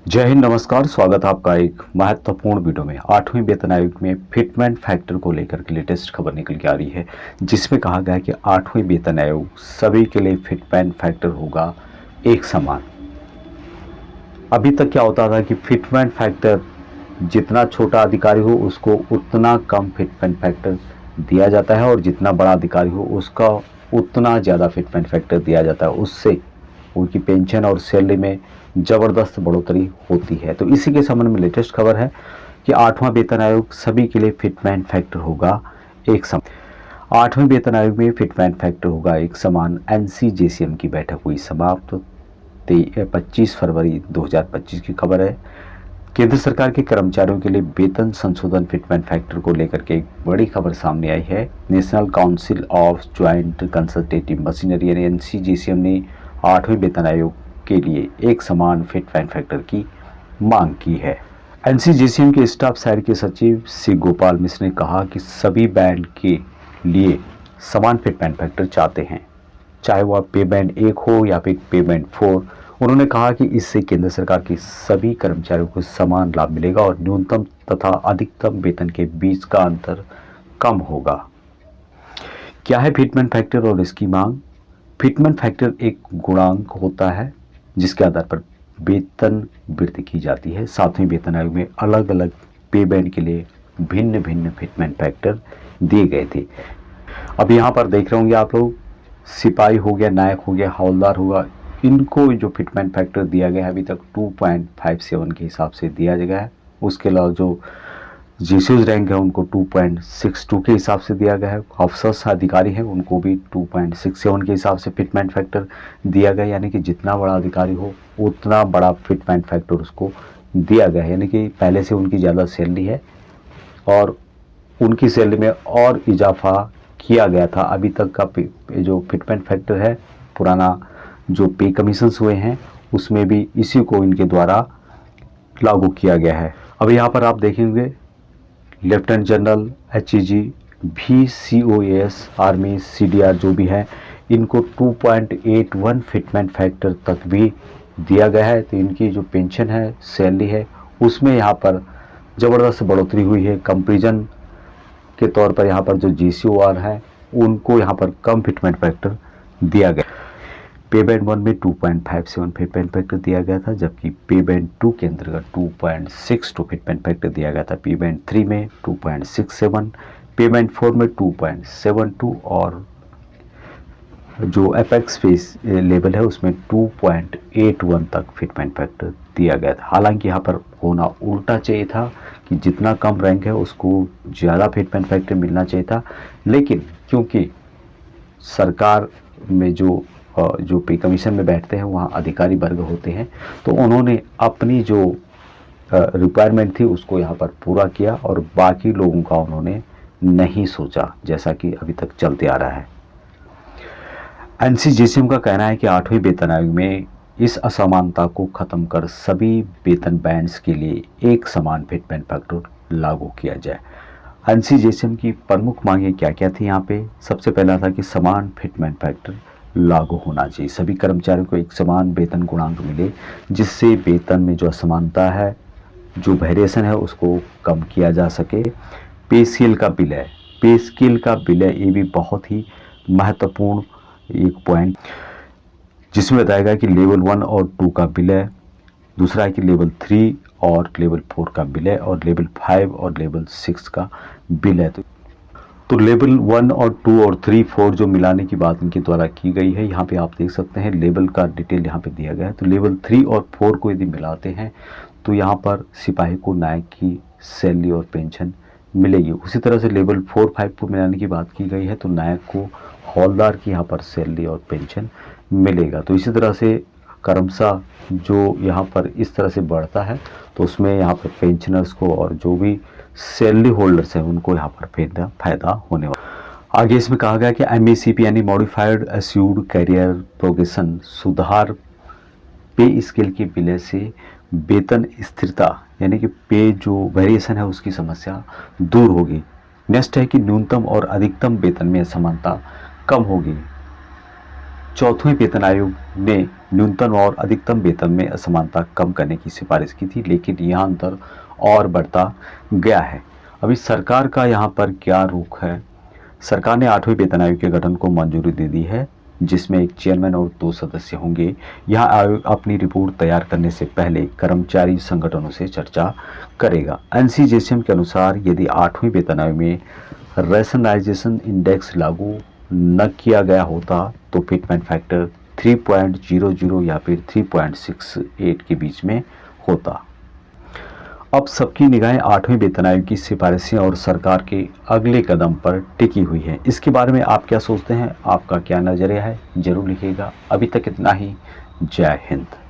जय हिंद, नमस्कार। स्वागत है आपका एक महत्वपूर्ण वीडियो में। 8वें वेतन आयोग में फिटमेंट फैक्टर को लेकर के लेटेस्ट खबर निकल के आ रही है, जिसमें कहा गया है कि 8वें वेतन आयोग सभी के लिए फिटमेंट फैक्टर होगा एक समान। अभी तक क्या होता था कि फिटमेंट फैक्टर जितना छोटा अधिकारी हो उसको उतना कम फिटमेंट फैक्टर दिया जाता है, और जितना बड़ा अधिकारी हो उसका उतना ज़्यादा फिटमेंट फैक्टर दिया जाता है। उससे उनकी पेंशन और सैलरी में ज़बरदस्त बढ़ोतरी होती है। तो इसी के संबंध में लेटेस्ट खबर है कि 8वां वेतन आयोग सभी के लिए फिटमेंट फैक्टर होगा एक समान। 8वें वेतन आयोग में फिटमेंट फैक्टर होगा एक समान। एनसीजेसीएम की बैठक हुई समाप्त। 25 फरवरी 2025 की खबर है। केंद्र सरकार के कर्मचारियों के लिए वेतन संशोधन फिटमेंट फैक्टर को लेकर के एक बड़ी खबर सामने आई है। National council of joint consultative machinery यानी एनसीजीसीएम ने 8वें वेतन आयोग के लिए एक समान फिटमेंट फैक्टर की मांग की है। एनसीजीसीएम के स्टाफ शहर के सचिव सी गोपाल मिश्र ने कहा कि सभी बैंड के लिए समान फिटमेंट फैक्टर चाहते हैं, चाहे वह पे बैंड 1 हो या फिर पे बैंड 4। उन्होंने कहा कि इससे केंद्र सरकार के सभी कर्मचारियों को समान लाभ मिलेगा और न्यूनतम तथा अधिकतम वेतन के बीच का अंतर कम होगा। क्या है फिटमेंट फैक्टर और इसकी मांग? फिटमेंट फैक्टर एक गुणांक होता है जिसके आधार पर वेतन वृद्धि की जाती है। 7वें वेतन आयोग में अलग अलग पे बैंड के लिए भिन्न भिन्न फिटमेंट फैक्टर दिए गए थे। अब यहाँ पर देख रहे होंगे आप लोग, सिपाही हो गया, नायक हो गया, हवलदार होगा, इनको जो फिटमेंट फैक्टर दिया गया है अभी तक 2.57 के हिसाब से दिया गया है। उसके अलावा जो जीसीज रैंक है उनको 2.62 के हिसाब से दिया गया है। अफसर अधिकारी हैं उनको भी 2.67 के हिसाब से फिटमेंट फैक्टर दिया गया है। यानी कि जितना बड़ा अधिकारी हो उतना बड़ा फिटमेंट फैक्टर उसको दिया गया है। यानी कि पहले से उनकी ज़्यादा सैलरी है और उनकी सैलरी में और इजाफा किया गया था। अभी तक का जो फिटमेंट फैक्टर है, पुराना जो पे कमीशंस हुए हैं उसमें भी इसी को इनके द्वारा लागू किया गया है। अब यहाँ पर आप देखेंगे lieutenant general, HEG, VCOAS, army, CDR जो भी है, इनको 2.81 फिटमेंट फैक्टर तक भी दिया गया है। तो इनकी जो पेंशन है, सैलरी है, उसमें यहाँ पर ज़बरदस्त बढ़ोतरी हुई है। कंपेरिजन के तौर पर यहाँ पर जो GCOR है उनको यहाँ पर कम फिटमेंट फैक्टर दिया गया। पे बैंड 1 में 2.57 फिटमेंट फैक्टर दिया गया था, जबकि पे बैंड 2 के अंतर्गत 2.62 फिटमेंट फैक्टर दिया गया था। पे बैंड 3 में 2.67, पे बैंड 4 में 2.72 और जो एपेक्स फेस लेवल है उसमें 2.81 तक फिटमेंट फैक्टर दिया गया था। हालांकि यहाँ पर होना उल्टा चाहिए था कि जितना कम रैंक है उसको ज़्यादा फिटमेंट फैक्टर मिलना चाहिए था, लेकिन क्योंकि सरकार में जो पे कमीशन में बैठते हैं वहाँ अधिकारी वर्ग होते हैं, तो उन्होंने अपनी जो रिक्वायरमेंट थी उसको यहाँ पर पूरा किया और बाकी लोगों का उन्होंने नहीं सोचा, जैसा कि अभी तक चलते आ रहा है। एनसीजीसीएम का कहना है कि 8वें वेतन आयोग में इस असमानता को खत्म कर सभी वेतन बैंड्स के लिए एक समान फिटमेंट फैक्टर लागू किया जाए। एनसीजीसीएम की प्रमुख मांगें क्या क्या थी यहाँ पे? सबसे पहला था कि समान फिटमेंट फैक्टर लागू होना चाहिए, सभी कर्मचारियों को एक समान वेतन गुणांक मिले, जिससे वेतन में जो असमानता है, जो वेरिएशन है, उसको कम किया जा सके। पे स्केल का विलय, पे स्केल का विलय ये भी बहुत ही महत्वपूर्ण एक पॉइंट, जिसमें बताएगा कि लेवल 1 और 2 का विलय, दूसरा है कि लेवल 3 और लेवल 4 का विलय, और लेवल 5 और लेवल 6 का विलय। तो लेवल 1 और 2 और 3, 4 जो मिलाने की बात इनके द्वारा की गई है। यहाँ पे आप देख सकते हैं लेवल का डिटेल यहाँ पे दिया गया है। तो लेवल 3 और 4 को यदि मिलाते हैं तो यहाँ पर सिपाही को नायक की सैलरी और पेंशन मिलेगी। उसी तरह से लेवल 4, 5 को मिलाने की बात की गई है तो नायक को हवलदार की यहाँ पर सैलरी और पेंशन मिलेगा। तो इसी तरह से क्रमशः जो यहाँ पर इस तरह से बढ़ता है तो उसमें यहाँ पर पेंशनर्स को और जो भी सैलरी होल्डर्स हैं उनको यहाँ पर फायदा होने वाला। आगे इसमें कहा गया कि MACP यानी मॉडिफाइड एस्यूर्ड कैरियर प्रोग्रेशन सुधार पे स्केल के विलय से वेतन स्थिरता यानी कि पे जो वेरिएशन है उसकी समस्या दूर होगी। नेक्स्ट है कि न्यूनतम और अधिकतम वेतन में असमानता कम होगी। चौथवें वेतन आयोग ने न्यूनतम और अधिकतम वेतन में असमानता कम करने की सिफारिश की थी, लेकिन यह अंतर और बढ़ता गया है। अभी सरकार का यहाँ पर क्या रुख है? सरकार ने 8वें वेतन आयोग के गठन को मंजूरी दे दी है, जिसमें एक चेयरमैन और 2 सदस्य होंगे। यह आयोग अपनी रिपोर्ट तैयार करने से पहले कर्मचारी संगठनों से चर्चा करेगा। एनसीजेसीएम के अनुसार यदि 8वें वेतन आयोग में रैशनलाइजेशन इंडेक्स लागू न किया गया होता तो फिटमेंट फैक्टर 3.00 या फिर 3.68 के बीच में होता। अब सबकी निगाहें 8वें वेतन आयोग की सिफारिशें और सरकार के अगले कदम पर टिकी हुई है। इसके बारे में आप क्या सोचते हैं? आपका क्या नज़रिया है? जरूर लिखिएगा। अभी तक इतना ही। जय हिंद।